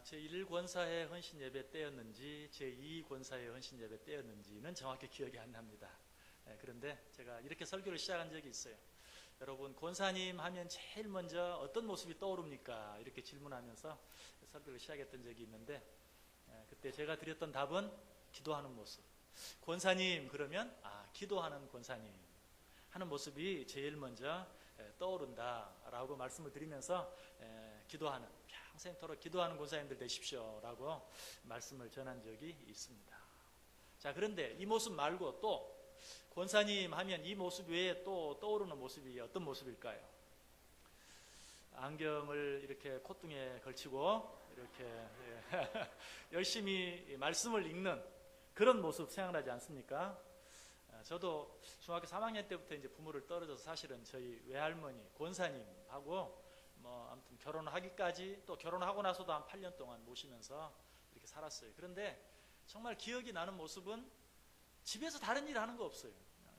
제1권사의 헌신 예배 때였는지 제2권사의 헌신 예배 때였는지는 정확히 기억이 안 납니다. 그런데 제가 이렇게 설교를 시작한 적이 있어요. 여러분, 권사님 하면 제일 먼저 어떤 모습이 떠오릅니까? 이렇게 질문하면서 설교를 시작했던 적이 있는데, 그때 제가 드렸던 답은 기도하는 모습. 권사님 그러면 기도하는 권사님 하는 모습이 제일 먼저 떠오른다라고 말씀을 드리면서 기도하는, 평생토록 기도하는 권사님들 되십시오 라고 말씀을 전한 적이 있습니다. 자, 그런데 이 모습 말고 또 권사님 하면 이 모습 외에 또 떠오르는 모습이 어떤 모습일까요? 안경을 이렇게 콧등에 걸치고 이렇게 열심히 말씀을 읽는 그런 모습 생각나지 않습니까? 저도 중학교 3학년 때부터 이제 부모를 떨어져서 사실은 저희 외할머니, 권사님하고 아무튼 결혼하기까지 또 결혼하고 나서도 한 8년 동안 모시면서 이렇게 살았어요. 그런데 정말 기억이 나는 모습은 집에서 다른 일 하는 거 없어요.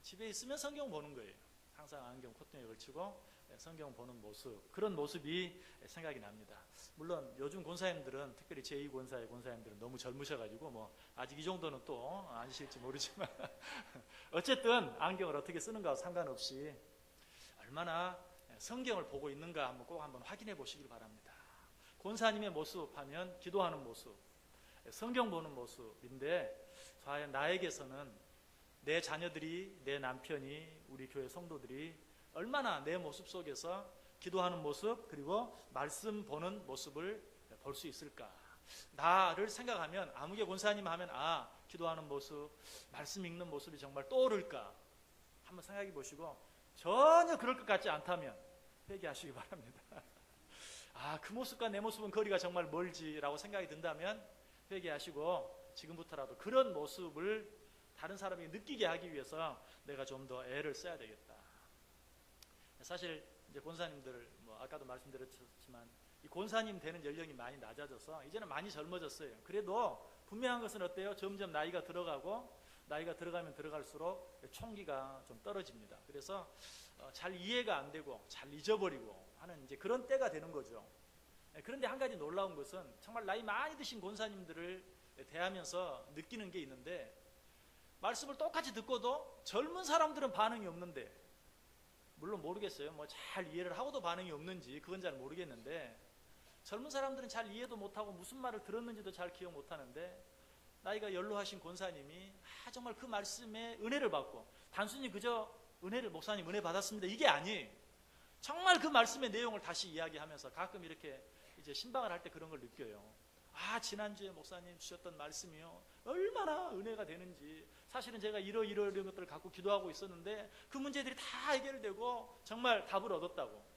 집에 있으면 성경 보는 거예요. 항상 안경 콧등에 걸치고 성경 보는 모습, 그런 모습이 생각이 납니다. 물론 요즘 권사님들은, 특별히 제2권사의 권사님들은 너무 젊으셔가지고 아직 이 정도는 또 아니실지 모르지만 어쨌든 안경을 어떻게 쓰는가와 상관없이 얼마나 성경을 보고 있는가 꼭 한번 확인해 보시길 바랍니다. 권사님의 모습 하면 기도하는 모습, 성경 보는 모습인데, 과연 나에게서는 내 자녀들이, 내 남편이, 우리 교회 성도들이 얼마나 내 모습 속에서 기도하는 모습, 그리고 말씀 보는 모습을 볼 수 있을까? 나를 생각하면, 아무개 권사님 하면 기도하는 모습, 말씀 읽는 모습이 정말 떠오를까? 한번 생각해 보시고, 전혀 그럴 것 같지 않다면 회개하시기 바랍니다. 그 모습과 내 모습은 거리가 정말 멀지라고 생각이 든다면 회개하시고, 지금부터라도 그런 모습을 다른 사람이 느끼게 하기 위해서 내가 좀 더 애를 써야 되겠다. 사실 이제 권사님들, 아까도 말씀드렸지만 이 권사님 되는 연령이 많이 낮아져서 이제는 많이 젊어졌어요. 그래도 분명한 것은 어때요? 점점 나이가 들어가고, 나이가 들어가면 들어갈수록 총기가 좀 떨어집니다. 그래서 잘 이해가 안 되고 잘 잊어버리고 하는 이제 그런 때가 되는 거죠. 그런데 한 가지 놀라운 것은, 정말 나이 많이 드신 권사님들을 대하면서 느끼는 게 있는데, 말씀을 똑같이 듣고도 젊은 사람들은 반응이 없는데, 물론 모르겠어요. 잘 이해를 하고도 반응이 없는지 그건 잘 모르겠는데, 젊은 사람들은 잘 이해도 못하고 무슨 말을 들었는지도 잘 기억 못하는데, 나이가 연로하신 권사님이 정말 그 말씀에 은혜를 받고, 단순히 그저 은혜를, 목사님 은혜 받았습니다, 이게 아니에요. 정말 그 말씀의 내용을 다시 이야기하면서 가끔 이렇게 이제 신방을 할 때 그런 걸 느껴요. 지난주에 목사님 주셨던 말씀이요, 얼마나 은혜가 되는지. 사실은 제가 이런 것들을 갖고 기도하고 있었는데 그 문제들이 다 해결되고 정말 답을 얻었다고.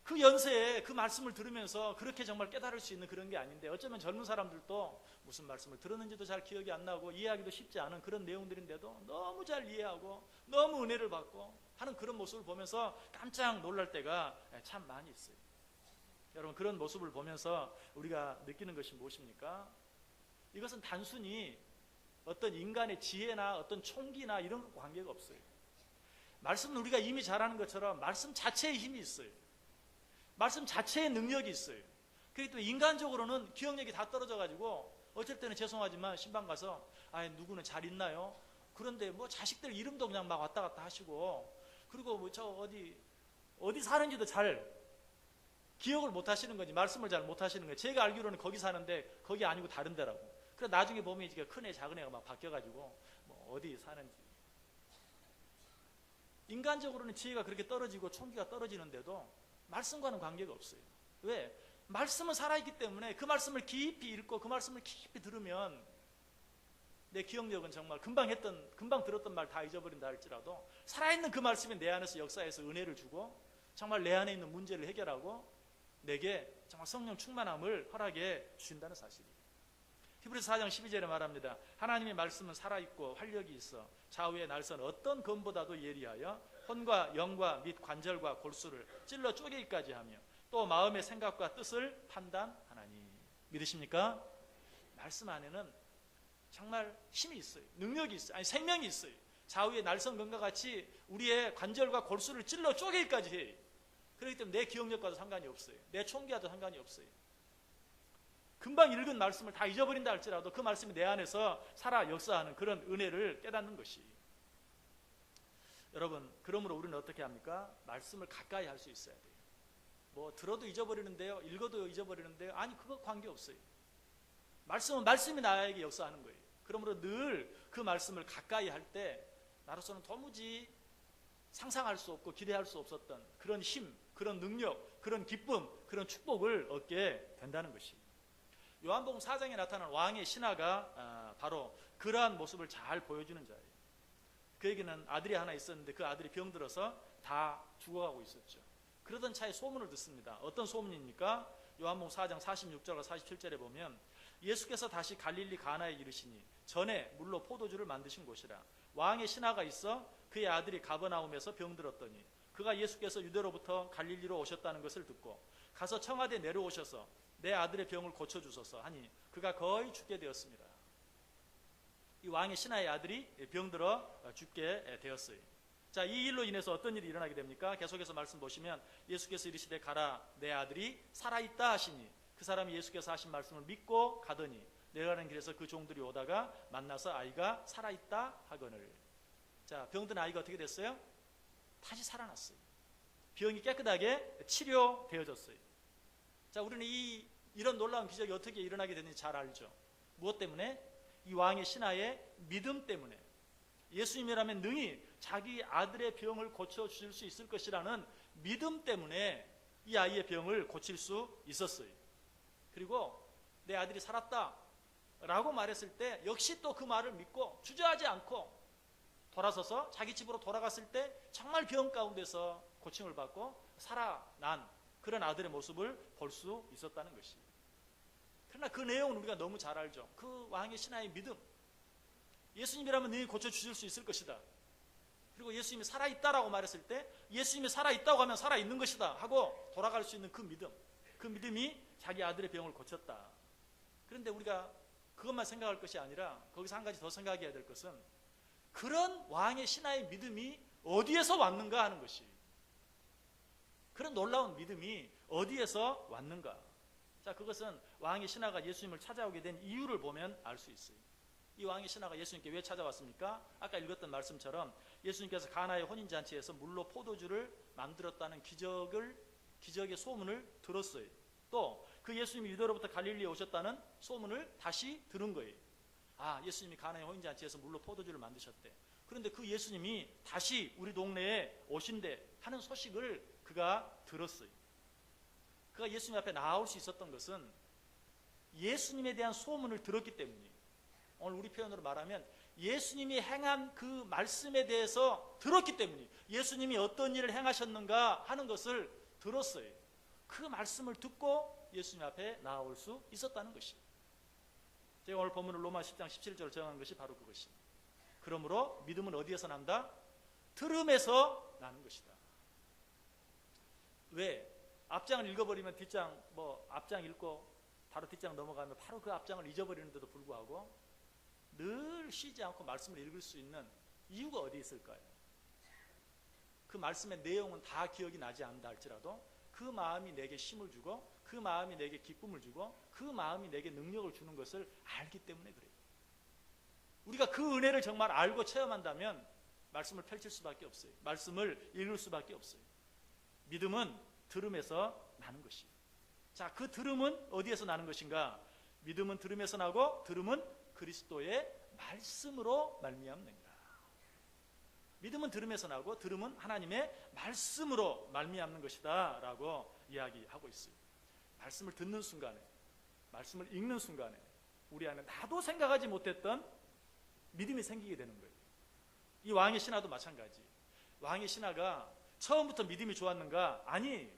그 연세에 그 말씀을 들으면서 그렇게 정말 깨달을 수 있는 그런 게 아닌데, 어쩌면 젊은 사람들도 무슨 말씀을 들었는지도 잘 기억이 안 나고 이해하기도 쉽지 않은 그런 내용들인데도 너무 잘 이해하고 너무 은혜를 받고 하는 그런 모습을 보면서 깜짝 놀랄 때가 참 많이 있어요. 여러분, 그런 모습을 보면서 우리가 느끼는 것이 무엇입니까? 이것은 단순히 어떤 인간의 지혜나 어떤 총기나 이런 관계가 없어요. 말씀은 우리가 이미 잘 아는 것처럼 말씀 자체의 힘이 있어요. 말씀 자체의 능력이 있어요. 그렇기 때문에 인간적으로는 기억력이 다 떨어져가지고 어쩔 때는 죄송하지만 신방 가서 누구는 잘 있나요? 그런데 자식들 이름도 그냥 막 왔다 갔다 하시고, 그리고 저 어디 사는지도 잘 기억을 못 하시는 건지, 말씀을 잘 못 하시는 거예요. 제가 알기로는 거기 사는데 거기 아니고 다른 데라고. 그래서 나중에 보면 이제 큰 애 작은 애가 막 바뀌어가지고 어디 사는지. 인간적으로는 지혜가 그렇게 떨어지고 총기가 떨어지는데도 말씀과는 관계가 없어요. 왜? 말씀은 살아있기 때문에 그 말씀을 깊이 읽고 그 말씀을 깊이 들으면 내 기억력은 정말 금방 들었던 말 다 잊어버린다 할지라도 살아있는 그 말씀이 내 안에서 역사해서 은혜를 주고 정말 내 안에 있는 문제를 해결하고 내게 정말 성령 충만함을 허락해 주신다는 사실이에요. 히브리서 4장 12절에 말합니다. 하나님의 말씀은 살아있고 활력이 있어 좌우의 날선 어떤 검보다도 예리하여 혼과 영과 및 관절과 골수를 찔러 쪼개기까지 하며 또 마음의 생각과 뜻을 판단하나니. 믿으십니까? 말씀 안에는 정말 힘이 있어요. 능력이 있어요. 생명이 있어요. 좌우의 날선 검과 같이 우리의 관절과 골수를 찔러 쪼개기까지 해요. 그렇기 때문에 내 기억력과도 상관이 없어요. 내 총기와도 상관이 없어요. 금방 읽은 말씀을 다 잊어버린다 할지라도 그 말씀이 내 안에서 살아 역사하는 그런 은혜를 깨닫는 것이. 여러분, 그러므로 우리는 어떻게 합니까? 말씀을 가까이 할 수 있어야 돼요. 뭐 들어도 잊어버리는데요, 읽어도 잊어버리는데요. 아니, 그거 관계없어요. 말씀은 말씀이 나에게 역사하는 거예요. 그러므로 늘 그 말씀을 가까이 할 때 나로서는 도무지 상상할 수 없고 기대할 수 없었던 그런 힘, 그런 능력, 그런 기쁨, 그런 축복을 얻게 된다는 것이. 요한복음 4장에 나타난 왕의 신하가 바로 그러한 모습을 잘 보여주는 자예요. 그에게는 아들이 하나 있었는데 그 아들이 병들어서 다 죽어가고 있었죠. 그러던 차에 소문을 듣습니다. 어떤 소문입니까? 요한복음 4장 46절과 47절에 보면 예수께서 다시 갈릴리 가나에 이르시니 전에 물로 포도주를 만드신 곳이라. 왕의 신하가 있어 그의 아들이 가버나움에서 병들었더니 그가 예수께서 유대로부터 갈릴리로 오셨다는 것을 듣고 가서 청하되 내려오셔서 내 아들의 병을 고쳐주소서 하니 그가 거의 죽게 되었습니다. 이 왕의 신하의 아들이 병들어 죽게 되었어요. 자, 이 일로 인해서 어떤 일이 일어나게 됩니까? 계속해서 말씀 보시면 예수께서 이르시되 가라, 내 아들이 살아있다 하시니 그 사람이 예수께서 하신 말씀을 믿고 가더니 내가는 길에서 그 종들이 오다가 만나서 아이가 살아있다 하거늘. 자, 병든 아이가 어떻게 됐어요? 다시 살아났어요. 병이 깨끗하게 치료되어졌어요. 자, 우리는 이런 놀라운 기적이 어떻게 일어나게 됐는지 잘 알죠. 무엇 때문에? 이 왕의 신하의 믿음 때문에. 예수님이라면 능히 자기 아들의 병을 고쳐주실 수 있을 것이라는 믿음 때문에 이 아이의 병을 고칠 수 있었어요. 그리고 내 아들이 살았다 라고 말했을 때 역시 또 그 말을 믿고 주저하지 않고 돌아서서 자기 집으로 돌아갔을 때 정말 병 가운데서 고침을 받고 살아난 그런 아들의 모습을 볼 수 있었다는 것이. 그러나 그 내용은 우리가 너무 잘 알죠. 그 왕의 신하의 믿음. 예수님이라면 너희 고쳐주실 수 있을 것이다. 그리고 예수님이 살아있다라고 말했을 때 예수님이 살아있다고 하면 살아있는 것이다 하고 돌아갈 수 있는 그 믿음. 그 믿음이 자기 아들의 병을 고쳤다. 그런데 우리가 그것만 생각할 것이 아니라 거기서 한 가지 더 생각해야 될 것은 그런 왕의 신하의 믿음이 어디에서 왔는가 하는 것이. 그런 놀라운 믿음이 어디에서 왔는가. 자, 그것은 왕의 신하가 예수님을 찾아오게 된 이유를 보면 알 수 있어요. 이 왕의 신하가 예수님께 왜 찾아왔습니까? 아까 읽었던 말씀처럼 예수님께서 가나의 혼인잔치에서 물로 포도주를 만들었다는 기적의 소문을 들었어요. 또 그 예수님이 유대로부터 갈릴리에 오셨다는 소문을 다시 들은 거예요. 아, 예수님이 가나의 혼인잔치에서 물로 포도주를 만드셨대. 그런데 그 예수님이 다시 우리 동네에 오신대 하는 소식을 그가 들었어요. 그가 예수님 앞에 나올 수 있었던 것은 예수님에 대한 소문을 들었기 때문이에요. 오늘 우리 표현으로 말하면 예수님이 행한 그 말씀에 대해서 들었기 때문이에요. 예수님이 어떤 일을 행하셨는가 하는 것을 들었어요. 그 말씀을 듣고 예수님 앞에 나올 수 있었다는 것이에요. 제가 오늘 본문을 로마 10장 17절을 정한 것이 바로 그것입니다. 그러므로 믿음은 어디에서 난다? 들음에서 나는 것이다. 왜? 앞장을 읽어버리면 뒷장, 앞장 읽고 바로 뒷장 넘어가면 바로 그 앞장을 잊어버리는데도 불구하고 늘 쉬지 않고 말씀을 읽을 수 있는 이유가 어디 있을까요? 그 말씀의 내용은 다 기억이 나지 않는다 할지라도 그 마음이 내게 힘을 주고 그 마음이 내게 기쁨을 주고 그 마음이 내게 능력을 주는 것을 알기 때문에 그래요. 우리가 그 은혜를 정말 알고 체험한다면 말씀을 펼칠 수밖에 없어요. 말씀을 읽을 수밖에 없어요. 믿음은 들음에서 나는 것이에요. 자, 그 들음은 어디에서 나는 것인가? 믿음은 들음에서 나고 들음은 그리스도의 말씀으로 말미암느니라. 믿음은 들음에서 나고 들음은 하나님의 말씀으로 말미암는 것이다 라고 이야기하고 있어요. 말씀을 듣는 순간에, 말씀을 읽는 순간에 우리 안에 나도 생각하지 못했던 믿음이 생기게 되는 거예요. 이 왕의 신하도 마찬가지. 왕의 신하가 처음부터 믿음이 좋았는가? 아니,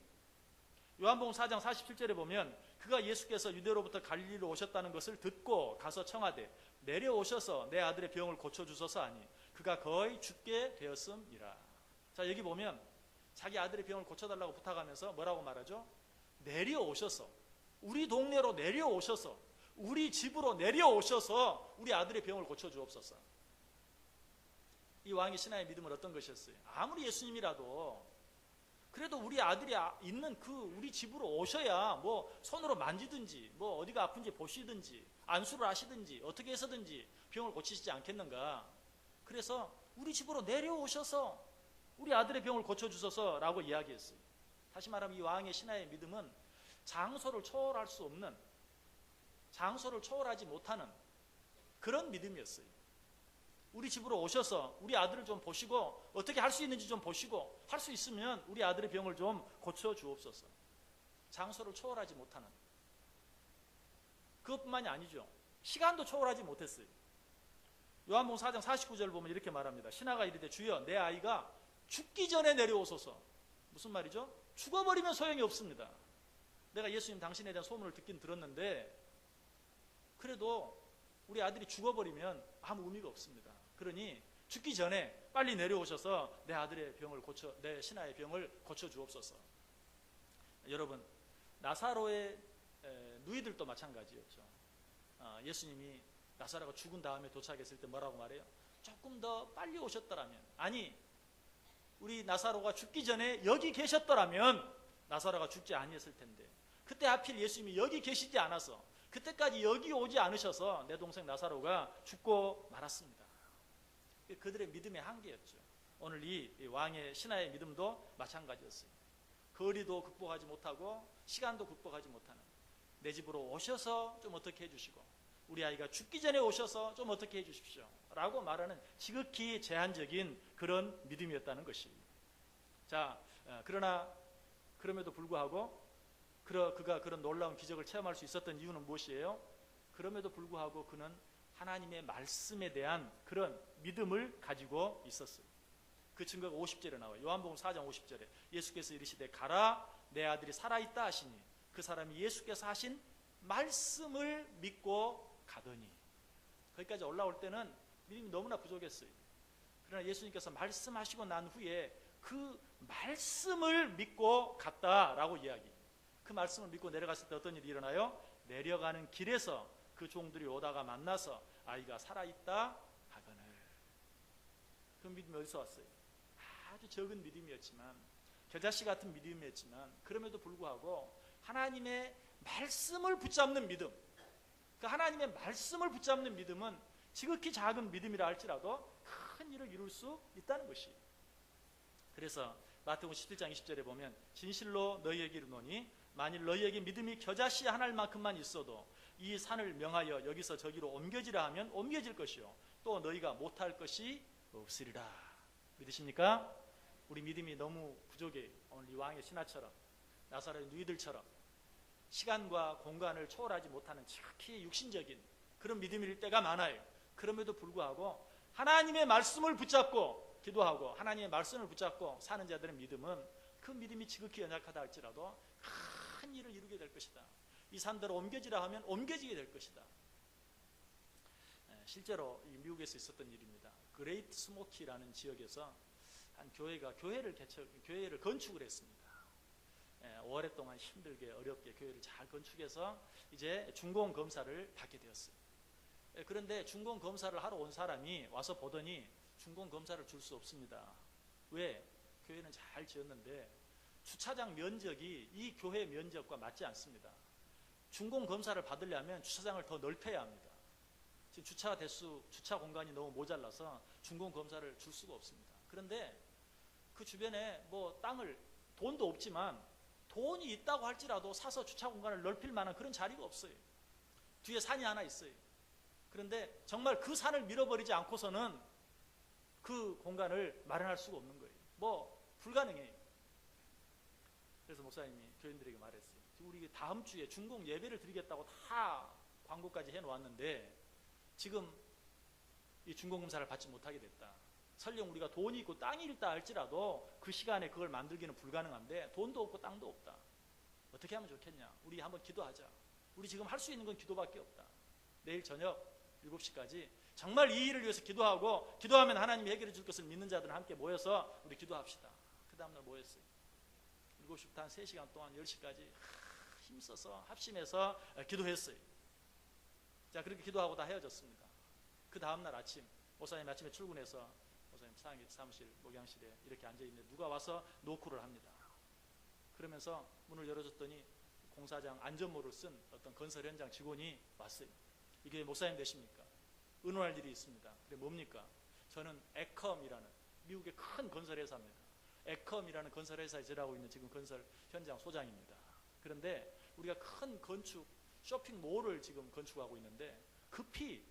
요한복음 4장 47절에 보면 그가 예수께서 유대로부터 갈릴리로 오셨다는 것을 듣고 가서 청하되 내려오셔서 내 아들의 병을 고쳐주소서 하니 그가 거의 죽게 되었음이라. 자, 여기 보면 자기 아들의 병을 고쳐달라고 부탁하면서 뭐라고 말하죠? 내려오셔서, 우리 동네로 내려오셔서, 우리 집으로 내려오셔서 우리 아들의 병을 고쳐주옵소서. 이 왕의 신하의 믿음은 어떤 것이었어요? 아무리 예수님이라도 그래도 우리 아들이 있는 그 우리 집으로 오셔야 뭐 손으로 만지든지 뭐 어디가 아픈지 보시든지 안수를 하시든지 어떻게 해서든지 병을 고치시지 않겠는가. 그래서 우리 집으로 내려오셔서 우리 아들의 병을 고쳐주소서라고 이야기했어요. 다시 말하면 이 왕의 신하의 믿음은 장소를 초월할 수 없는, 장소를 초월하지 못하는 그런 믿음이었어요. 우리 집으로 오셔서 우리 아들을 좀 보시고 어떻게 할 수 있는지 좀 보시고 할 수 있으면 우리 아들의 병을 좀 고쳐주옵소서. 장소를 초월하지 못하는, 그것뿐만이 아니죠. 시간도 초월하지 못했어요. 요한복음 4장 49절 보면 이렇게 말합니다. 신하가 이르되 주여 내 아이가 죽기 전에 내려오소서. 무슨 말이죠? 죽어버리면 소용이 없습니다. 내가 예수님 당신에 대한 소문을 듣긴 들었는데 그래도 우리 아들이 죽어버리면 아무 의미가 없습니다. 그러니 죽기 전에 빨리 내려오셔서 내 아들의 병을 내 신하의 병을 고쳐 주옵소서. 여러분, 나사로의 누이들도 마찬가지였죠. 예수님이 나사로가 죽은 다음에 도착했을 때 뭐라고 말해요? 조금 더 빨리 오셨더라면, 아니 우리 나사로가 죽기 전에 여기 계셨더라면 나사로가 죽지 아니했을 텐데, 그때 하필 예수님이 여기 계시지 않아서, 그때까지 여기 오지 않으셔서 내 동생 나사로가 죽고 말았습니다. 그들의 믿음의 한계였죠. 오늘 이 왕의 신하의 믿음도 마찬가지였어요. 거리도 극복하지 못하고 시간도 극복하지 못하는, 내 집으로 오셔서 좀 어떻게 해주시고 우리 아이가 죽기 전에 오셔서 좀 어떻게 해주십시오 라고 말하는 지극히 제한적인 그런 믿음이었다는 것입니다. 자, 그러나 그럼에도 불구하고 그가 그런 놀라운 기적을 체험할 수 있었던 이유는 무엇이에요? 그럼에도 불구하고 그는 하나님의 말씀에 대한 그런 믿음을 가지고 있었어요. 그 증거가 50절에 나와요. 요한복음 4장 50절에 예수께서 이르시되 가라 내 아들이 살아있다 하시니 그 사람이 예수께서 하신 말씀을 믿고 가더니. 거기까지 올라올 때는 믿음이 너무나 부족했어요. 그러나 예수님께서 말씀하시고 난 후에 그 말씀을 믿고 갔다라고 이야기. 그 말씀을 믿고 내려갔을 때 어떤 일이 일어나요? 내려가는 길에서 그 종들이 오다가 만나서 아이가 살아있다 하거늘. 그 믿음이 어디서 왔어요? 아주 적은 믿음이었지만, 겨자씨 같은 믿음이었지만, 그럼에도 불구하고 하나님의 말씀을 붙잡는 믿음, 그 하나님의 말씀을 붙잡는 믿음은 지극히 작은 믿음이라 할지라도 큰 일을 이룰 수 있다는 것이. 그래서 마태복음 17장 20절에 보면 진실로 너희에게 이르노니 만일 너희에게 믿음이 겨자씨 한 알만큼만 있어도 이 산을 명하여 여기서 저기로 옮겨지라 하면 옮겨질 것이요 또 너희가 못할 것이 없으리라. 믿으십니까? 우리 믿음이 너무 부족해요. 오늘 이 왕의 신하처럼, 나사로의 누이들처럼 시간과 공간을 초월하지 못하는 지극히 육신적인 그런 믿음일 때가 많아요. 그럼에도 불구하고 하나님의 말씀을 붙잡고 기도하고 하나님의 말씀을 붙잡고 사는 자들의 믿음은, 그 믿음이 지극히 연약하다 할지라도 큰 일을 이루게 될 것이다. 이 산대로 옮겨지라 하면 옮겨지게 될 것이다. 실제로 미국에서 있었던 일입니다. 그레이트 스모키라는 지역에서 한 교회가 교회를 건축을 했습니다. 오랫동안 힘들게 어렵게 교회를 잘 건축해서 이제 준공 검사를 받게 되었어요. 그런데 준공 검사를 하러 온 사람이 와서 보더니 준공 검사를 줄 수 없습니다. 왜? 교회는 잘 지었는데 주차장 면적이 이 교회 면적과 맞지 않습니다. 준공 검사를 받으려면 주차장을 더 넓혀야 합니다. 지금 주차 공간이 너무 모자라서 준공 검사를 줄 수가 없습니다. 그런데 그 주변에 뭐 돈도 없지만 돈이 있다고 할지라도 사서 주차 공간을 넓힐 만한 그런 자리가 없어요. 뒤에 산이 하나 있어요. 그런데 정말 그 산을 밀어버리지 않고서는 그 공간을 마련할 수가 없는 거예요. 뭐 불가능해요. 그래서 목사님이 교인들에게 말했어요. 우리 다음 주에 준공 예배를 드리겠다고 다 광고까지 해놓았는데 지금 이 준공 검사를 받지 못하게 됐다. 설령 우리가 돈이 있고 땅이 있다 할지라도 그 시간에 그걸 만들기는 불가능한데 돈도 없고 땅도 없다. 어떻게 하면 좋겠냐? 우리 한번 기도하자. 우리 지금 할 수 있는 건 기도밖에 없다. 내일 저녁 7시까지 정말 이 일을 위해서 기도하고, 기도하면 하나님이 해결해 줄 것을 믿는 자들은 함께 모여서 우리 기도합시다. 그 다음날 모였어요. 7시부터 한 3시간 동안 10시까지 힘써서 합심해서 기도했어요. 자, 그렇게 기도하고 다 헤어졌습니다. 그 다음날 아침, 목사님 아침에 출근해서 목사님 사무실, 목양실에 이렇게 앉아있는데 누가 와서 노크를 합니다. 그러면서 문을 열어줬더니 공사장 안전모를 쓴 어떤 건설 현장 직원이 왔어요. 이게 목사님 되십니까? 의논할 일이 있습니다. 그래 뭡니까? 저는 에컴이라는 미국의 큰 건설회사입니다. 에컴이라는 건설회사에 일하고 있는 지금 건설 현장 소장입니다. 그런데 우리가 큰 건축 쇼핑몰을 지금 건축하고 있는데 급히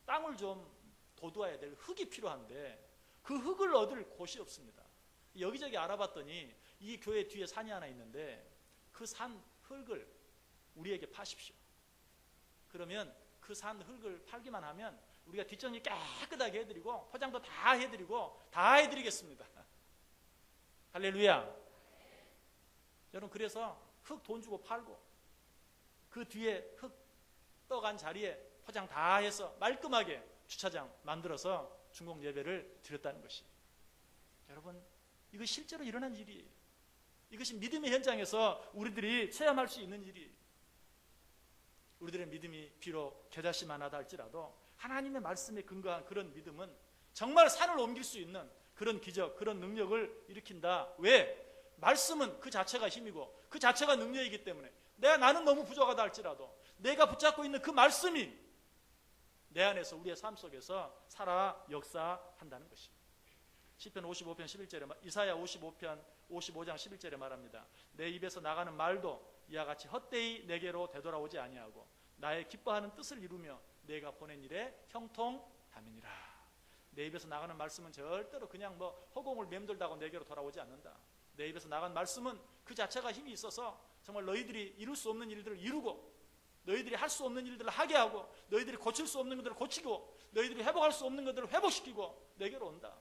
땅을 좀 도두어야 될 흙이 필요한데 그 흙을 얻을 곳이 없습니다. 여기저기 알아봤더니 이 교회 뒤에 산이 하나 있는데 그 산 흙을 우리에게 파십시오. 그러면 그 산 흙을 팔기만 하면 우리가 뒷정리 깨끗하게 해드리고 포장도 다 해드리고 다 해드리겠습니다. 할렐루야. 여러분, 그래서 흙 돈 주고 팔고 그 뒤에 흙 떠간 자리에 포장 다 해서 말끔하게 주차장 만들어서 중공 예배를 드렸다는 것이, 여러분, 이거 실제로 일어난 일이에요. 이것이 믿음의 현장에서 우리들이 체험할 수 있는 일이에요. 우리들의 믿음이 비록 겨자씨만하다 할지라도 하나님의 말씀에 근거한 그런 믿음은 정말 산을 옮길 수 있는 그런 기적, 그런 능력을 일으킨다. 왜? 말씀은 그 자체가 힘이고 그 자체가 능력이기 때문에 나는 너무 부족하다 할지라도 내가 붙잡고 있는 그 말씀이 내 안에서 우리의 삶 속에서 살아 역사한다는 것입니다. 시편 55편 11절에 이사야 55장 11절에 말합니다. 내 입에서 나가는 말도 이와 같이 헛되이 내게로 되돌아오지 아니하고 나의 기뻐하는 뜻을 이루며 내가 보낸 일에 형통함이니라. 내 입에서 나가는 말씀은 절대로 그냥 허공을 맴돌다고 내게로 돌아오지 않는다. 내 입에서 나간 말씀은 그 자체가 힘이 있어서 정말 너희들이 이룰 수 없는 일들을 이루고 너희들이 할 수 없는 일들을 하게 하고 너희들이 고칠 수 없는 것들을 고치고 너희들이 회복할 수 없는 것들을 회복시키고 내게로 온다.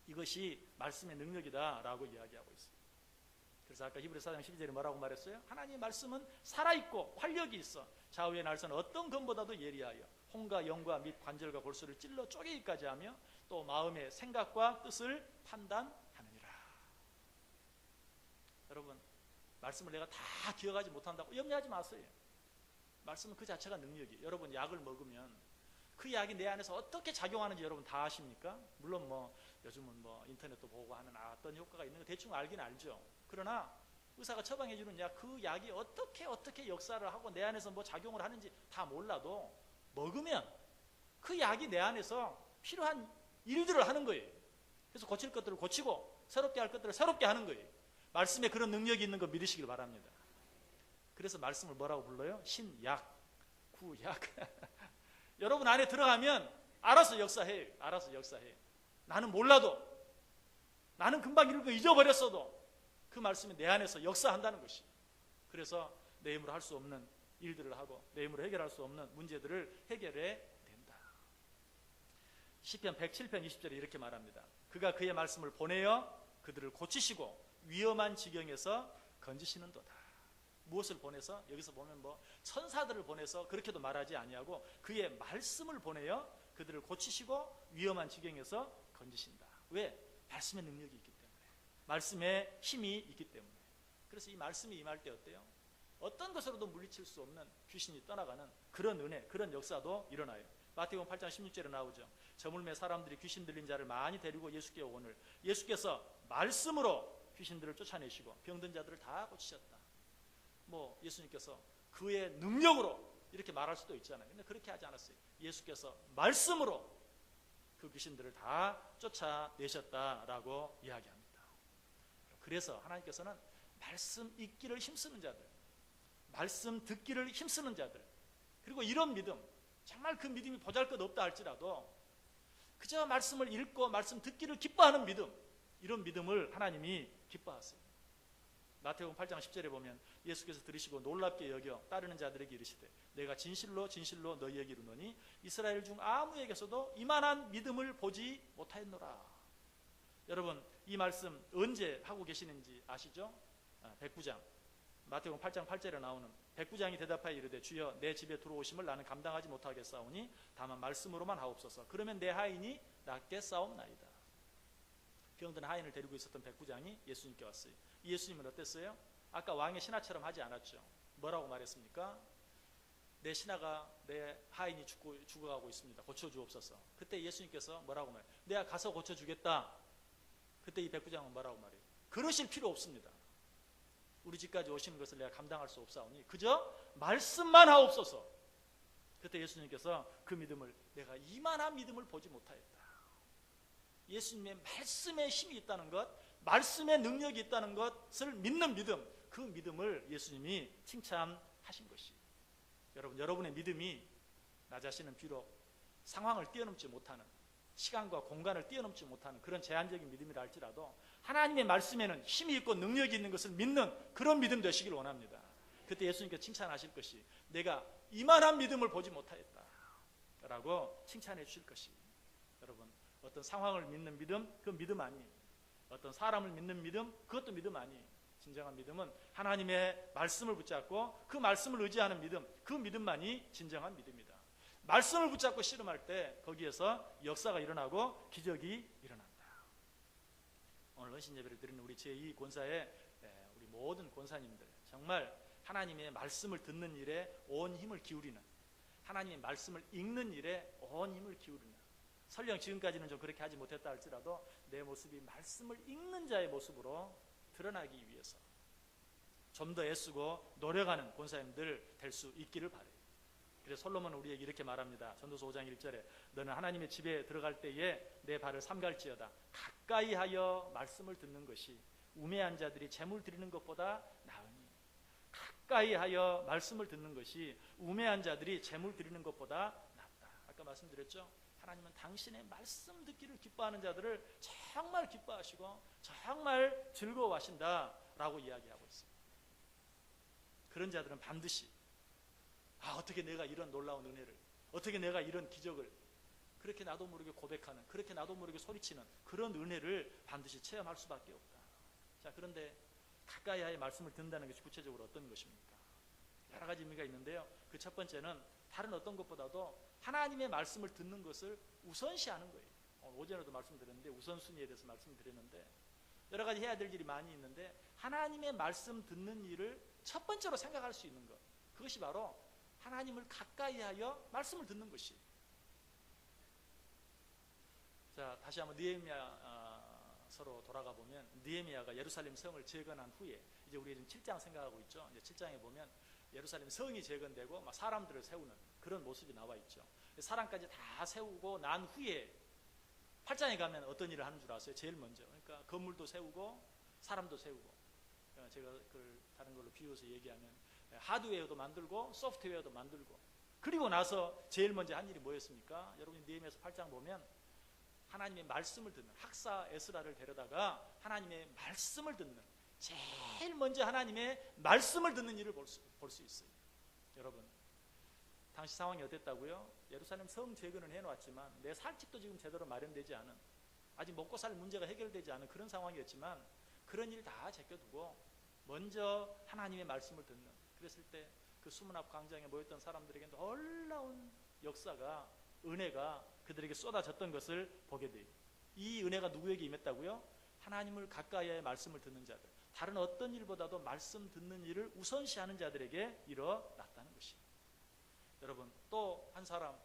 이것이 말씀의 능력이다라고 이야기하고 있습니다. 그래서 아까 히브리서 4장 12절에 뭐라고 말했어요? 하나님의 말씀은 살아있고 활력이 있어 좌우의 날선 어떤 검보다도 예리하여 혼과 영과 및 관절과 골수를 찔러 쪼개기까지 하며 또 마음의 생각과 뜻을 판단하느니라. 여러분, 말씀을 내가 다 기억하지 못한다고 염려하지 마세요. 말씀은 그 자체가 능력이에요. 여러분, 약을 먹으면 그 약이 내 안에서 어떻게 작용하는지 여러분 다 아십니까? 물론 요즘은 인터넷도 보고 하면 어떤 효과가 있는 거 대충 알긴 알죠. 그러나 의사가 처방해 주는 약, 그 약이 어떻게 역사를 하고 내 안에서 작용을 하는지 다 몰라도 먹으면 그 약이 내 안에서 필요한 일들을 하는 거예요. 그래서 고칠 것들을 고치고 새롭게 할 것들을 새롭게 하는 거예요. 말씀에 그런 능력이 있는 거 믿으시길 바랍니다. 그래서 말씀을 뭐라고 불러요? 신약, 구약. 여러분 안에 들어가면 알아서 역사해요. 알아서 역사해요. 나는 몰라도, 나는 금방 읽고 잊어버렸어도 그 말씀이 내 안에서 역사한다는 것이. 그래서 내 힘으로 할 수 없는 일들을 하고 내 힘으로 해결할 수 없는 문제들을 해결해 된다. 시편 107편 20절에 이렇게 말합니다. 그가 그의 말씀을 보내어 그들을 고치시고 위험한 지경에서 건지시는도다. 무엇을 보내서? 여기서 보면 천사들을 보내서 그렇게도 말하지 아니하고 그의 말씀을 보내어 그들을 고치시고 위험한 지경에서 건지신다. 왜? 말씀의 능력이 있기 때문에, 말씀의 힘이 있기 때문에. 그래서 이 말씀이 임할 때 어때요? 어떤 것으로도 물리칠 수 없는 귀신이 떠나가는 그런 은혜, 그런 역사도 일어나요. 마태복음 8장 16절에 나오죠. 저물매 사람들이 귀신 들린 자를 많이 데리고 예수께 오거늘 예수께서 말씀으로 귀신들을 쫓아내시고 병든 자들을 다 고치셨다. 예수님께서 그의 능력으로 이렇게 말할 수도 있잖아요. 근데 그렇게 하지 않았어요. 예수께서 말씀으로 그 귀신들을 다 쫓아내셨다라고 이야기합니다. 그래서 하나님께서는 말씀 읽기를 힘쓰는 자들, 말씀 듣기를 힘쓰는 자들, 그리고 이런 믿음, 정말 그 믿음이 보잘것없다 할지라도 그저 말씀을 읽고 말씀 듣기를 기뻐하는 믿음, 이런 믿음을 하나님이 기뻐하세요. 마태복음 8장 10절에 보면 예수께서 들으시고 놀랍게 여겨 따르는 자들에게 이르시되 내가 진실로 진실로 너희에게 이르노니 이스라엘 중 아무에게서도 이만한 믿음을 보지 못하였노라. 여러분, 이 말씀 언제 하고 계시는지 아시죠? 백부장, 마태복음 8장 8절에 나오는 백부장이 대답하여 이르되 주여 내 집에 들어오심을 나는 감당하지 못하겠사오니 다만 말씀으로만 하옵소서. 그러면 내 하인이 낫겠사옵나이다. 병든 하인을 데리고 있었던 백부장이 예수님께 왔어요. 이 예수님은 어땠어요? 아까 왕의 신하처럼 하지 않았죠. 뭐라고 말했습니까? 내 신하가, 내 하인이 죽어가고 있습니다. 고쳐주옵소서. 그때 예수님께서 뭐라고 말해요? 내가 가서 고쳐주겠다. 그때 이 백부장은 뭐라고 말해요? 그러실 필요 없습니다. 우리 집까지 오시는 것을 내가 감당할 수 없사오니 그저 말씀만 하옵소서. 그때 예수님께서 그 믿음을, 내가 이만한 믿음을 보지 못하였다. 예수님의 말씀에 힘이 있다는 것, 말씀의 능력이 있다는 것을 믿는 믿음, 그 믿음을 예수님이 칭찬하신 것이. 여러분의 믿음이 나 자신은 비록 상황을 뛰어넘지 못하는, 시간과 공간을 뛰어넘지 못하는 그런 제한적인 믿음이라 할지라도 하나님의 말씀에는 힘이 있고 능력이 있는 것을 믿는 그런 믿음 되시길 원합니다. 그때 예수님께서 칭찬하실 것이, 내가 이만한 믿음을 보지 못하였다 라고 칭찬해 주실 것이. 여러분, 어떤 상황을 믿는 믿음, 그 믿음 아니. 어떤 사람을 믿는 믿음, 그것도 믿음 아니. 진정한 믿음은 하나님의 말씀을 붙잡고 그 말씀을 의지하는 믿음, 그 믿음만이 진정한 믿음이다. 말씀을 붙잡고 씨름할 때 거기에서 역사가 일어나고 기적이 일어난다. 오늘 헌신 예배를 드리는 우리 제2 권사의 우리 모든 권사님들, 정말 하나님의 말씀을 듣는 일에 온 힘을 기울이는, 하나님의 말씀을 읽는 일에 온 힘을 기울이는, 설령 지금까지는 좀 그렇게 하지 못했다 할지라도 내 모습이 말씀을 읽는 자의 모습으로 드러나기 위해서 좀 더 애쓰고 노력하는 권사님들 될 수 있기를 바라요. 그래서 솔로몬은 우리에게 이렇게 말합니다. 전도서 5장 1절에 너는 하나님의 집에 들어갈 때에 내 발을 삼갈지어다. 가까이 하여 말씀을 듣는 것이 우매한 자들이 재물 드리는 것보다 나으니. 가까이 하여 말씀을 듣는 것이 우매한 자들이 재물 드리는 것보다 낫다. 아까 말씀드렸죠? 하나님은 당신의 말씀 듣기를 기뻐하는 자들을 정말 기뻐하시고 정말 즐거워하신다라고 이야기하고 있습니다. 그런 자들은 반드시 어떻게 내가 이런 놀라운 은혜를, 어떻게 내가 이런 기적을, 그렇게 나도 모르게 고백하는, 그렇게 나도 모르게 소리치는 그런 은혜를 반드시 체험할 수밖에 없다. 자, 그런데 가까이 하여 말씀을 듣는다는 것이 구체적으로 어떤 것입니까? 여러 가지 의미가 있는데요. 그 첫 번째는 다른 어떤 것보다도 하나님의 말씀을 듣는 것을 우선시하는 거예요. 오늘 오전에도 말씀드렸는데 우선순위에 대해서 말씀드렸는데 여러 가지 해야 될 일이 많이 있는데 하나님의 말씀 듣는 일을 첫 번째로 생각할 수 있는 것, 그것이 바로 하나님을 가까이 하여 말씀을 듣는 것이. 자, 다시 한번 느헤미야서로 돌아가 보면 느헤미야가 예루살렘 성을 재건한 후에, 이제 우리가 지금 7장 생각하고 있죠. 이제 7장에 보면 예루살렘 성이 재건되고 막 사람들을 세우는 그런 모습이 나와 있죠. 사람까지 다 세우고 난 후에 8장에 가면 어떤 일을 하는 줄 아세요? 제일 먼저, 그러니까 건물도 세우고 사람도 세우고, 제가 그걸 다른 걸로 비유해서 얘기하면 하드웨어도 만들고 소프트웨어도 만들고, 그리고 나서 제일 먼저 한 일이 뭐였습니까? 여러분이 느헤미야서 8장 보면 하나님의 말씀을 듣는, 학사 에스라를 데려다가 하나님의 말씀을 듣는, 제일 먼저 하나님의 말씀을 듣는 일을 볼 수 있어요. 여러분, 당시 상황이 어땠다고요? 예루살렘 성 재건을 해놓았지만 내 살집도 지금 제대로 마련되지 않은, 아직 먹고 살 문제가 해결되지 않은 그런 상황이었지만 그런 일 다 제껴두고 먼저 하나님의 말씀을 듣는, 그랬을 때 그 수문 앞 광장에 모였던 사람들에게 놀라운 역사가, 은혜가 그들에게 쏟아졌던 것을 보게 돼요. 이 은혜가 누구에게 임했다고요? 하나님을 가까이의 말씀을 듣는 자들, 다른 어떤 일보다도 말씀 듣는 일을 우선시하는 자들에게 일어났다는 것이에요. 여러분, 또 한 사람,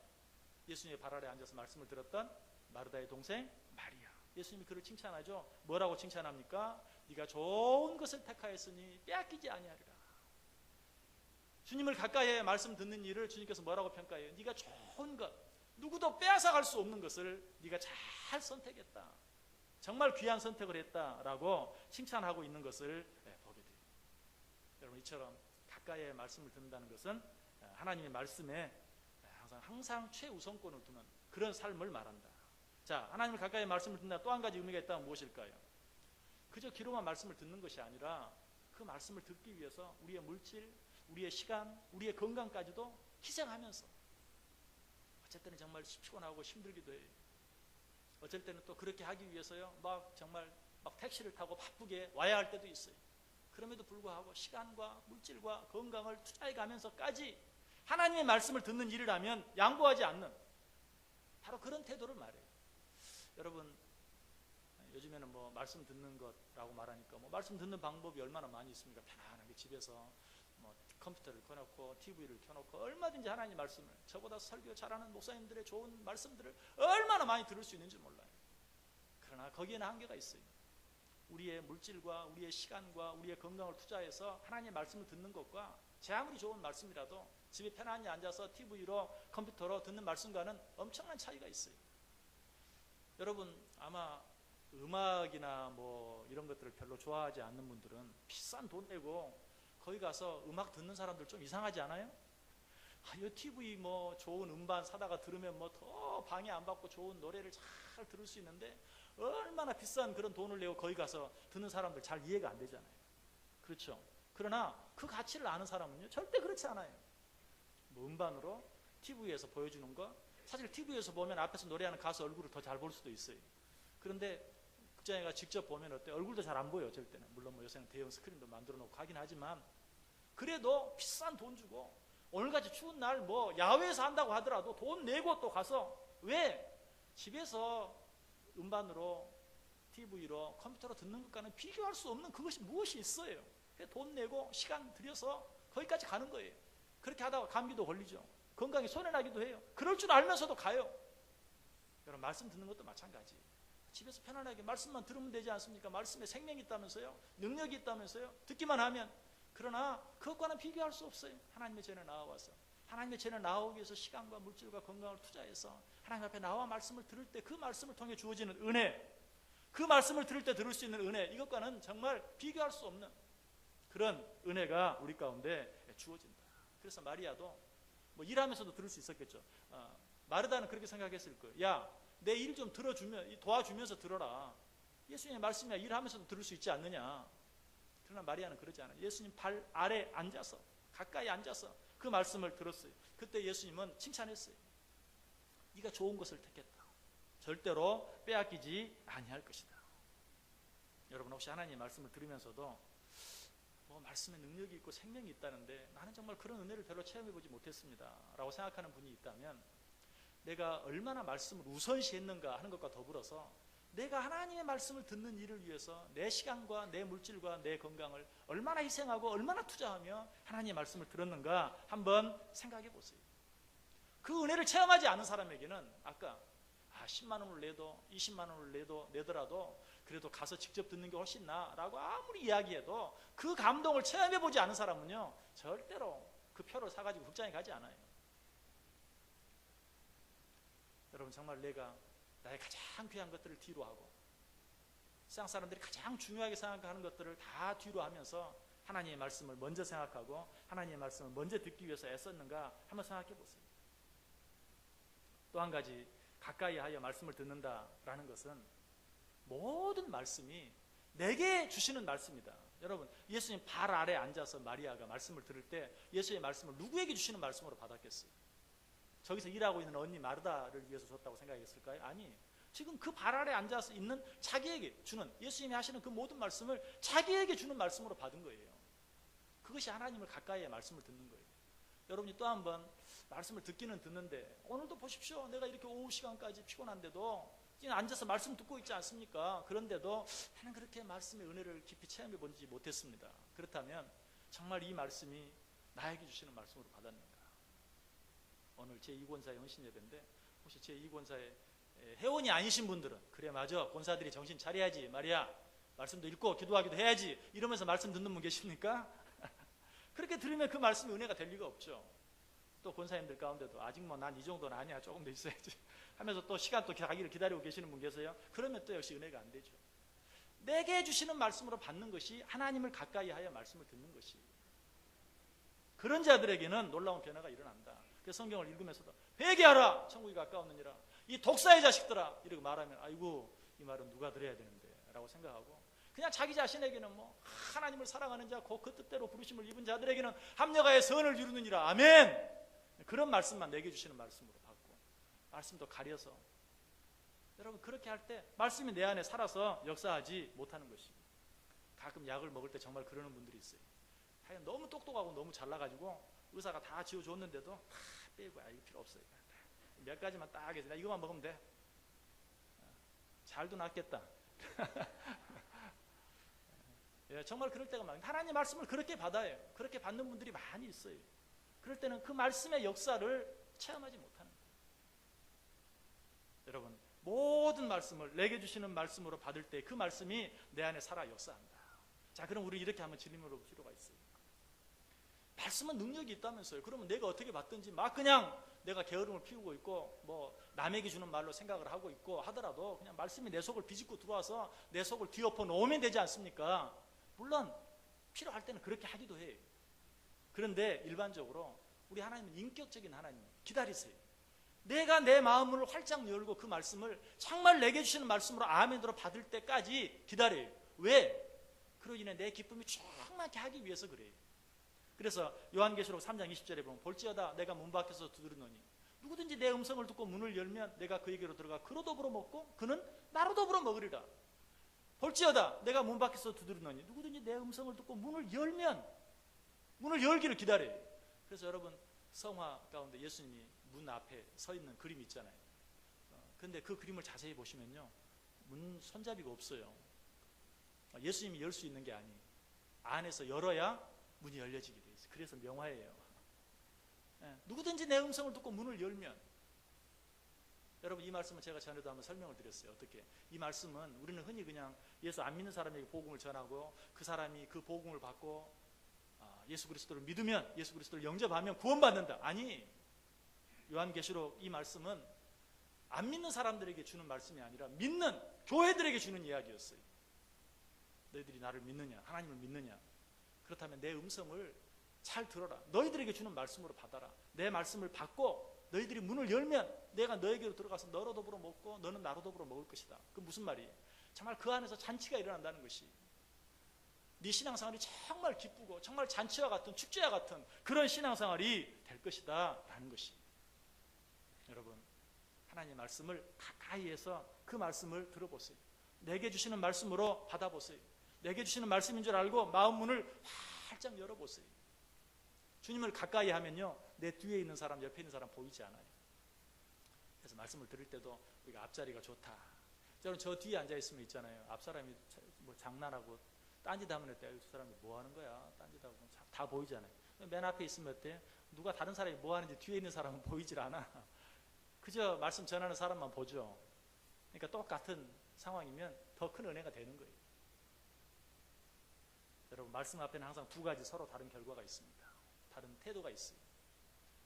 예수님의 발 아래 앉아서 말씀을 들었던 마르다의 동생 마리아, 예수님이 그를 칭찬하죠. 뭐라고 칭찬합니까? 네가 좋은 것을 택하였으니 빼앗기지 아니하리라. 주님을 가까이에 말씀 듣는 일을 주님께서 뭐라고 평가해요? 네가 좋은 것, 누구도 빼앗아갈 수 없는 것을 네가 잘 선택했다, 정말 귀한 선택을 했다라고 칭찬하고 있는 것을 보게 돼요. 여러분, 이처럼 가까이에 말씀을 듣는다는 것은 하나님의 말씀에 항상 최우선권을 두는 그런 삶을 말한다. 자, 하나님을 가까이 말씀을 듣는다. 또 한 가지 의미가 있다면 무엇일까요? 그저 귀로만 말씀을 듣는 것이 아니라 그 말씀을 듣기 위해서 우리의 물질, 우리의 시간, 우리의 건강까지도 희생하면서, 어쩔 때는 정말 피곤하고 힘들기도 해요. 어쩔 때는 또 그렇게 하기 위해서요, 정말 택시를 타고 바쁘게 와야 할 때도 있어요. 그럼에도 불구하고 시간과 물질과 건강을 투자해 가면서까지 하나님의 말씀을 듣는 일을 하면 양보하지 않는 바로 그런 태도를 말해요. 여러분, 요즘에는 말씀 듣는 것라고 말하니까 말씀 듣는 방법이 얼마나 많이 있습니까? 편안하게 집에서 컴퓨터를 켜놓고 TV를 켜놓고 얼마든지 하나님 말씀을, 저보다 설교 잘하는 목사님들의 좋은 말씀들을 얼마나 많이 들을 수 있는지 몰라요. 그러나 거기에는 한계가 있어요. 우리의 물질과 우리의 시간과 우리의 건강을 투자해서 하나님의 말씀을 듣는 것과 제 아무리 좋은 말씀이라도 집에 편안히 앉아서 TV로 컴퓨터로 듣는 말씀과는 엄청난 차이가 있어요. 여러분 아마 음악이나 뭐 이런 것들을 별로 좋아하지 않는 분들은 비싼 돈 내고 거기 가서 음악 듣는 사람들 좀 이상하지 않아요? 이 TV 뭐 좋은 음반 사다가 들으면 뭐 더 방해 안 받고 좋은 노래를 잘 들을 수 있는데 얼마나 비싼 그런 돈을 내고 거기 가서 듣는 사람들 잘 이해가 안 되잖아요. 그렇죠? 그러나 그 가치를 아는 사람은요 절대 그렇지 않아요. 뭐 음반으로 TV에서 보여주는 거, 사실 TV에서 보면 앞에서 노래하는 가수 얼굴을 더 잘 볼 수도 있어요. 그런데 극장에 가 직접 보면 어때요? 얼굴도 잘 안 보여요. 어쩔 때는. 물론 뭐 요새는 대형 스크린도 만들어 놓고 하긴 하지만 그래도 비싼 돈 주고 오늘같이 추운 날 뭐 야외에서 한다고 하더라도 돈 내고 또 가서, 왜? 집에서 음반으로 TV로 컴퓨터로 듣는 것과는 비교할 수 없는 그것이 무엇이 있어요. 돈 내고 시간 들여서 거기까지 가는 거예요. 그렇게 하다가 감기도 걸리죠. 건강에 손해나기도 해요. 그럴 줄 알면서도 가요. 여러분 말씀 듣는 것도 마찬가지. 집에서 편안하게 말씀만 들으면 되지 않습니까? 말씀에 생명이 있다면서요, 능력이 있다면서요, 듣기만 하면. 그러나 그것과는 비교할 수 없어요. 하나님의 전에 나와서 하나님의 전에 나오기 위해서 시간과 물질과 건강을 투자해서 하나님 앞에 나와 말씀을 들을 때 그 말씀을 통해 주어지는 은혜, 그 말씀을 들을 때 들을 수 있는 은혜, 이것과는 정말 비교할 수 없는 그런 은혜가 우리 가운데 주어진다. 그래서 마리아도 뭐 일하면서도 들을 수 있었겠죠. 마르다는 그렇게 생각했을 거예요. 야, 내 일 좀 들어주면, 도와주면서 들어라. 예수님의 말씀이야 일하면서도 들을 수 있지 않느냐. 그러나 마리아는 그러지 않아요. 예수님 발 아래 앉아서, 가까이 앉아서 그 말씀을 들었어요. 그때 예수님은 칭찬했어요. 네가 좋은 것을 택했다. 절대로 빼앗기지 아니할 것이다. 여러분 혹시 하나님의 말씀을 들으면서도 뭐 말씀에 능력이 있고 생명이 있다는데 나는 정말 그런 은혜를 별로 체험해보지 못했습니다 라고 생각하는 분이 있다면, 내가 얼마나 말씀을 우선시했는가 하는 것과 더불어서 내가 하나님의 말씀을 듣는 일을 위해서 내 시간과 내 물질과 내 건강을 얼마나 희생하고 얼마나 투자하며 하나님의 말씀을 들었는가 한번 생각해 보세요. 그 은혜를 체험하지 않은 사람에게는 아까 10만 원을 내도 20만 원을 내더라도 그래도 가서 직접 듣는 게 훨씬 나라고 아무리 이야기해도 그 감동을 체험해 보지 않은 사람은요 절대로 그 표를 사가지고 극장에 가지 않아요. 여러분 정말 내가 나의 가장 귀한 것들을 뒤로 하고 세상 사람들이 가장 중요하게 생각하는 것들을 다 뒤로 하면서 하나님의 말씀을 먼저 생각하고 하나님의 말씀을 먼저 듣기 위해서 애썼는가 한번 생각해 보세요. 또 한 가지, 가까이 하여 말씀을 듣는다라는 것은 모든 말씀이 내게 주시는 말씀이다. 여러분 예수님 발 아래 앉아서 마리아가 말씀을 들을 때 예수의 말씀을 누구에게 주시는 말씀으로 받았겠어요? 저기서 일하고 있는 언니 마르다를 위해서 줬다고 생각했을까요? 아니, 지금 그 발 아래 앉아서 있는 자기에게 주는, 예수님이 하시는 그 모든 말씀을 자기에게 주는 말씀으로 받은 거예요. 그것이 하나님을 가까이에 말씀을 듣는 거예요. 여러분이 또 한 번 말씀을 듣기는 듣는데 오늘도 보십시오. 내가 이렇게 오후 시간까지 피곤한데도 그냥 앉아서 말씀 듣고 있지 않습니까? 그런데도 나는 그렇게 말씀의 은혜를 깊이 체험해 보지 못했습니다. 그렇다면 정말 이 말씀이 나에게 주시는 말씀으로 받았는가? 오늘 제2권사의 헌신예배인데 혹시 제2권사의 회원이 아니신 분들은 그래 맞아, 권사들이 정신 차려야지 말이야, 말씀도 읽고 기도하기도 해야지 이러면서 말씀 듣는 분 계십니까? 그렇게 들으면 그 말씀이 은혜가 될 리가 없죠. 또 권사님들 가운데도 아직 뭐 난 이 정도는 아니야, 조금 더 있어야지 하면서 또 시간 또 자기를 기다리고 계시는 분 계세요. 그러면 또 역시 은혜가 안 되죠. 내게 주시는 말씀으로 받는 것이 하나님을 가까이 하여 말씀을 듣는 것이, 그런 자들에게는 놀라운 변화가 일어난다. 그래서 성경을 읽으면서도 회개하라 천국이 가까웠느니라, 이 독사의 자식들아 이렇게 말하면 아이고 이 말은 누가 들어야 되는데 라고 생각하고, 그냥 자기 자신에게는 뭐 하나님을 사랑하는 자, 그 뜻대로 부르심을 입은 자들에게는 합력하여 선을 이루느니라 아멘, 그런 말씀만 내게 주시는 말씀으로 받고 말씀도 가려서, 여러분 그렇게 할 때 말씀이 내 안에 살아서 역사하지 못하는 것입니다. 가끔 약을 먹을 때 정말 그러는 분들이 있어요. 너무 똑똑하고 너무 잘나가지고 의사가 다 지어줬는데도 다 빼고 이거 필요 없어요. 몇 가지만 딱 해서 이거만 먹으면 돼. 잘도 낫겠다. 예, 정말 그럴 때가 많아요. 하나님의 말씀을 그렇게 받아요. 그렇게 받는 분들이 많이 있어요. 그럴 때는 그 말씀의 역사를 체험하지 못하는 거예요. 여러분 모든 말씀을 내게 주시는 말씀으로 받을 때 그 말씀이 내 안에 살아 역사한다. 자, 그럼 우리 이렇게 한번 질문해 볼 필요가 있어요. 말씀은 능력이 있다면서요. 그러면 내가 어떻게 받든지 막 그냥 내가 게으름을 피우고 있고 뭐 남에게 주는 말로 생각을 하고 있고 하더라도 그냥 말씀이 내 속을 비집고 들어와서 내 속을 뒤엎어 놓으면 되지 않습니까? 물론 필요할 때는 그렇게 하기도 해요. 그런데 일반적으로 우리 하나님은 인격적인 하나님, 기다리세요. 내가 내 마음을 활짝 열고 그 말씀을 정말 내게 주시는 말씀으로 아멘으로 받을 때까지 기다려요. 왜? 그로 인해 내 기쁨이 충만하게 하기 위해서 그래요. 그래서 요한계시록 3장 20절에 보면 볼지어다 내가 문 밖에서 두드리노니 누구든지 내 음성을 듣고 문을 열면 내가 그에게로 들어가 그로 더불어 먹고 그는 나로 더불어 먹으리라. 볼지어다 내가 문 밖에서 두드리노니 누구든지 내 음성을 듣고 문을 열면 문을 열기를 기다려요. 그래서 여러분 성화 가운데 예수님이 문 앞에 서 있는 그림이 있잖아요. 근데 그 그림을 자세히 보시면요 문 손잡이가 없어요. 예수님이 열 수 있는 게 아니에요. 안에서 열어야 문이 열려지게 돼 있어요. 그래서 명화예요. 누구든지 내 음성을 듣고 문을 열면, 여러분 이 말씀은 제가 전에도 한번 설명을 드렸어요. 어떻게? 이 말씀은 우리는 흔히 그냥 예수 안 믿는 사람에게 복음을 전하고 그 사람이 그 복음을 받고 예수 그리스도를 믿으면 예수 그리스도를 영접하면 구원받는다. 아니, 요한계시록 이 말씀은 안 믿는 사람들에게 주는 말씀이 아니라 믿는 교회들에게 주는 이야기였어요. 너희들이 나를 믿느냐, 하나님을 믿느냐, 그렇다면 내 음성을 잘 들어라. 너희들에게 주는 말씀으로 받아라. 내 말씀을 받고 너희들이 문을 열면 내가 너에게로 들어가서 너로 더불어 먹고 너는 나로 더불어 먹을 것이다. 그 무슨 말이에요? 정말 그 안에서 잔치가 일어난다는 것이, 네 신앙생활이 정말 기쁘고 정말 잔치와 같은 축제와 같은 그런 신앙생활이 될 것이다 라는 것이. 여러분 하나님의 말씀을 가까이에서 그 말씀을 들어보세요. 내게 주시는 말씀으로 받아보세요. 내게 주시는 말씀인 줄 알고 마음 문을 활짝 열어보세요. 주님을 가까이 하면요 내 뒤에 있는 사람, 옆에 있는 사람 보이지 않아요. 그래서 말씀을 들을 때도 우리가 앞자리가 좋다. 여러분 저 뒤에 앉아있으면 있잖아요, 앞사람이 뭐 장난하고 딴짓하면 저 사람이 뭐 하는 거야, 딴짓하고 다 보이잖아요. 맨 앞에 있으면 어때요? 누가 다른 사람이 뭐 하는지 뒤에 있는 사람은 보이질 않아. 그저 말씀 전하는 사람만 보죠. 그러니까 똑같은 상황이면 더 큰 은혜가 되는 거예요. 여러분 말씀 앞에는 항상 두 가지 서로 다른 결과가 있습니다. 다른 태도가 있어요.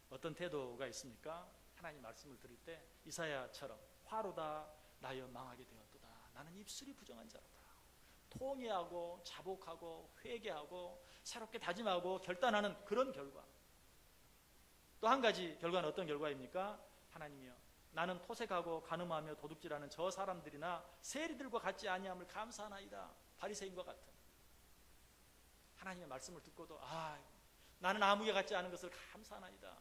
어떤 태도가 있습니까? 하나님 말씀을 들을 때 이사야처럼 화로다 나여 망하게 되었도다. 나는 입술이 부정한 자로다. 통회하고 자복하고 회개하고 새롭게 다짐하고 결단하는 그런 결과. 또 한 가지 결과는 어떤 결과입니까? 하나님이여 나는 토색하고 간음하며 도둑질하는 저 사람들이나 세리들과 같지 아니함을 감사하나이다. 바리새인과 같은. 하나님의 말씀을 듣고도 나는 아무개 같지 않은 것을 감사하나이다.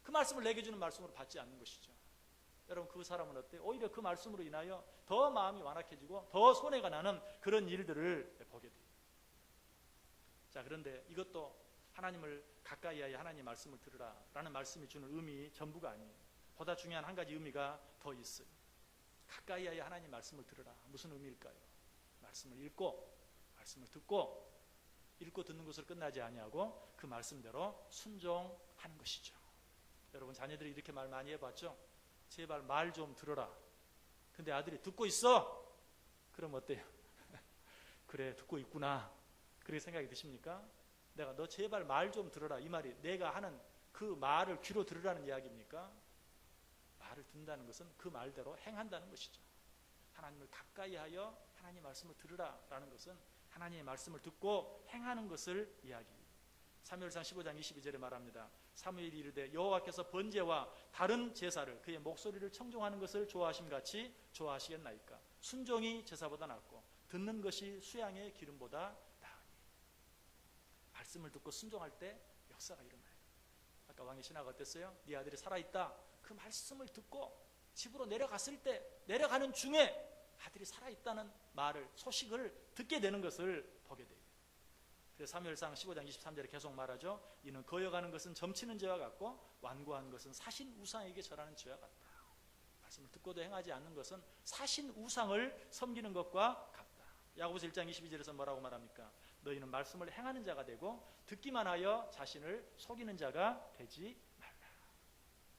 그 말씀을 내게 주는 말씀으로 받지 않는 것이죠. 여러분 그 사람은 어때요? 오히려 그 말씀으로 인하여 더 마음이 완악해지고 더 손해가 나는 그런 일들을 보게 돼요. 자, 그런데 이것도 하나님을 가까이 하여 하나님의 말씀을 들으라 라는 말씀이 주는 의미 전부가 아니에요. 보다 중요한 한 가지 의미가 더 있어요. 가까이 하여 하나님의 말씀을 들으라. 무슨 의미일까요? 말씀을 읽고 말씀을 듣고 읽고 듣는 것으로 끝나지 아니하고 그 말씀대로 순종하는 것이죠. 여러분 자녀들이 이렇게 말 많이 해봤죠? 제발 말 좀 들어라. 근데 아들이 듣고 있어. 그럼 어때요? 그래 듣고 있구나. 그렇게 생각이 드십니까? 내가 너 제발 말 좀 들어라 이 말이 내가 하는 그 말을 귀로 들으라는 이야기입니까? 말을 듣는다는 것은 그 말대로 행한다는 것이죠. 하나님을 가까이 하여 하나님의 말씀을 들으라 라는 것은 하나님의 말씀을 듣고 행하는 것을 이야기해요. 사무엘상 15장 22절에 말합니다. 사무엘이 이르되 여호와께서 번제와 다른 제사를 그의 목소리를 청종하는 것을 좋아하심같이 좋아하시겠나이까. 순종이 제사보다 낫고 듣는 것이 수양의 기름보다 나으니. 말씀을 듣고 순종할 때 역사가 일어나요. 아까 왕의 신하가 어땠어요? 네 아들이 살아있다. 그 말씀을 듣고 집으로 내려갔을 때 내려가는 중에 아들이 살아있다는 말을 소식을 듣게 되는 것을 보게 돼요. 그래서 사무엘상 15장 23절에 계속 말하죠. 이는 거여가는 것은 점치는 죄와 같고 완고한 것은 사신 우상에게 절하는 죄와 같다. 말씀을 듣고도 행하지 않는 것은 사신 우상을 섬기는 것과 같다. 야고보서 1장 22절에서 뭐라고 말합니까? 너희는 말씀을 행하는 자가 되고 듣기만 하여 자신을 속이는 자가 되지 말라.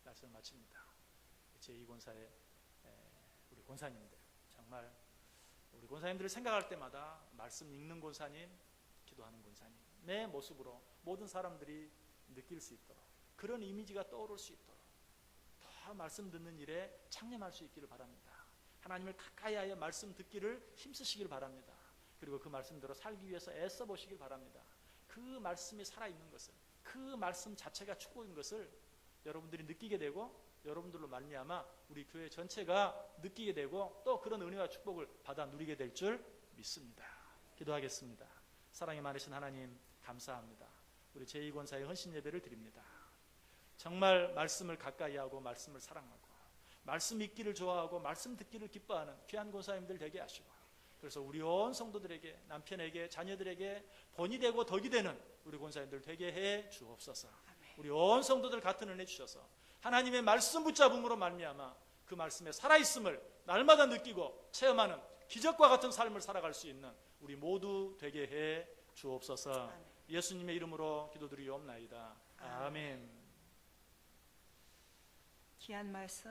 말씀을 마칩니다. 제2권사의 권사님들, 정말 우리 권사님들을 생각할 때마다 말씀 읽는 권사님, 기도하는 권사님의 모습으로 모든 사람들이 느낄 수 있도록, 그런 이미지가 떠오를 수 있도록 더 말씀 듣는 일에 창념할 수 있기를 바랍니다. 하나님을 가까이 하여 말씀 듣기를 힘쓰시길 바랍니다. 그리고 그 말씀대로 살기 위해서 애써 보시길 바랍니다. 그 말씀이 살아있는 것을, 그 말씀 자체가 축복인 것을 여러분들이 느끼게 되고, 여러분들로 말미암아 우리 교회 전체가 느끼게 되고, 또 그런 은혜와 축복을 받아 누리게 될 줄 믿습니다. 기도하겠습니다. 사랑이 많으신 하나님, 감사합니다. 우리 제2권사의 헌신 예배를 드립니다. 정말 말씀을 가까이 하고 말씀을 사랑하고 말씀 읽기를 좋아하고 말씀 듣기를 기뻐하는 귀한 권사님들 되게 하시고, 그래서 우리 온 성도들에게, 남편에게, 자녀들에게 본이 되고 덕이 되는 우리 권사님들 되게 해 주옵소서. 우리 온 성도들 같은 은혜 주셔서 하나님의 말씀 붙잡음으로 말미암아 그 말씀에 살아있음을 날마다 느끼고 체험하는 기적과 같은 삶을 살아갈 수 있는 우리 모두 되게 해 주옵소서. 예수님의 이름으로 기도드리옵나이다. 아멘. 귀한 말씀